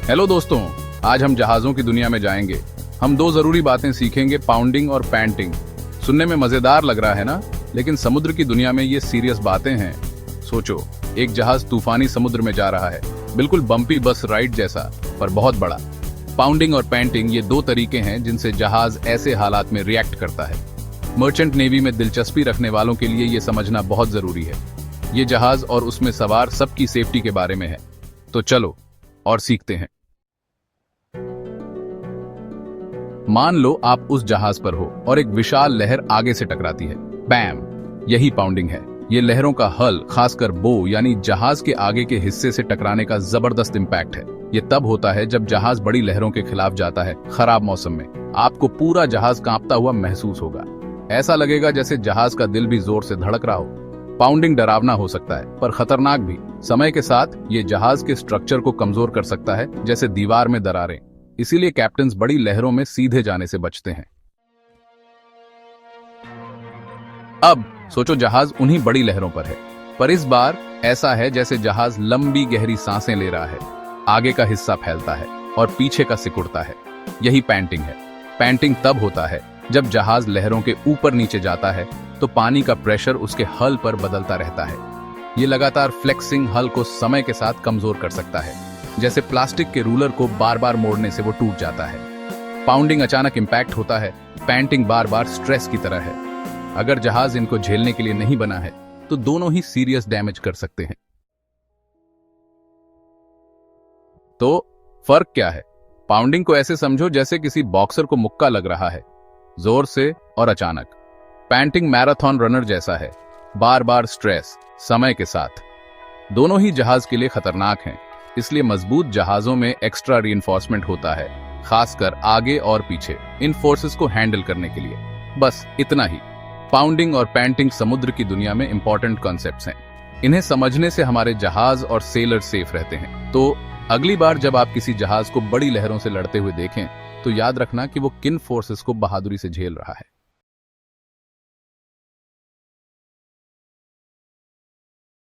Hello दोस्तों, आज हम जहाजों की दुनिया में जाएंगे। हम दो जरूरी बातें सीखेंगे, पाउंडिंग और पैंटिंग। सुनने में मजेदार लग रहा है ना, लेकिन समुद्र की दुनिया में ये सीरियस बातें हैं। सोचो, एक जहाज तूफानी समुद्र में जा रहा है, बिल्कुल बम्पी बस राइड जैसा, पर बहुत बड़ा। पाउंडिंग और पैंटिंग ये दो तरीके हैं जिनसे जहाज ऐसे हालात में रिएक्ट करता है। मर्चेंट नेवी में दिलचस्पी रखने वालों के लिए ये समझना बहुत जरूरी है। ये जहाज और उसमें सवार सबकी सेफ्टी के बारे में है। तो चलो और सीखते हैं। मान लो आप उस जहाज पर हो और एक विशाल लहर आगे से टकराती है। बैम! यही पाउंडिंग है। ये लहरों का हल, खासकर बो यानी जहाज के आगे के हिस्से से टकराने का जबरदस्त इंपैक्ट है। ये तब होता है जब जहाज बड़ी लहरों के खिलाफ जाता है। खराब मौसम में आपको पूरा जहाज कांपता हुआ महसूस होगा। ऐसा लगेगा जैसे जहाज का दिल भी जोर से धड़क रहा हो। पाउंडिंग डरावना हो सकता है, पर खतरनाक भी। समय के साथ ये जहाज के स्ट्रक्चर को कमजोर कर सकता है, जैसे दीवार में दरारें। इसीलिए कैप्टन्स बड़ी लहरों में सीधे जाने से बचते हैं। अब सोचो, जहाज उन्हीं बड़ी लहरों पर है, पर इस बार ऐसा है जैसे जहाज लंबी गहरी सांसें ले रहा है। आगे का हिस्सा फैलता है और पीछे का सिकुड़ता है। यही पैंटिंग है। पैंटिंग तब होता है जब जहाज लहरों के ऊपर नीचे जाता है तो पानी का प्रेशर उसके हल पर बदलता रहता है। ये लगातार फ्लेक्सिंग हल को समय के साथ कमजोर कर सकता है, जैसे प्लास्टिक के रूलर को बार बार मोड़ने से वो टूट जाता है। पाउंडिंग अचानक इंपैक्ट होता है, पैंटिंग बार बार स्ट्रेस की तरह है। अगर जहाज इनको झेलने के लिए नहीं बना है तो दोनों ही सीरियस डैमेज कर सकते हैं। तो फर्क क्या है? पाउंडिंग को ऐसे समझो जैसे किसी बॉक्सर को मुक्का लग रहा है, जोर से और अचानक। पैंटिंग मैराथन रनर जैसा है, बार बार स्ट्रेस, समय के साथ। दोनों ही जहाज के लिए खतरनाक हैं, इसलिए मजबूत जहाजों में एक्स्ट्रा रीइंफोर्समेंट होता है, खासकर आगे और पीछे इन फोर्सेस को हैंडल करने के लिए। बस इतना ही। पाउंडिंग और पैंटिंग समुद्र की दुनिया में इंपॉर्टेंट कॉन्सेप्ट्स हैं। इन्हें समझने से हमारे जहाज और सेलर सेफ रहते हैं। तो अगली बार जब आप किसी जहाज को बड़ी लहरों से लड़ते हुए देखें तो याद रखना कि वो किन फोर्सेस को बहादुरी से झेल रहा है।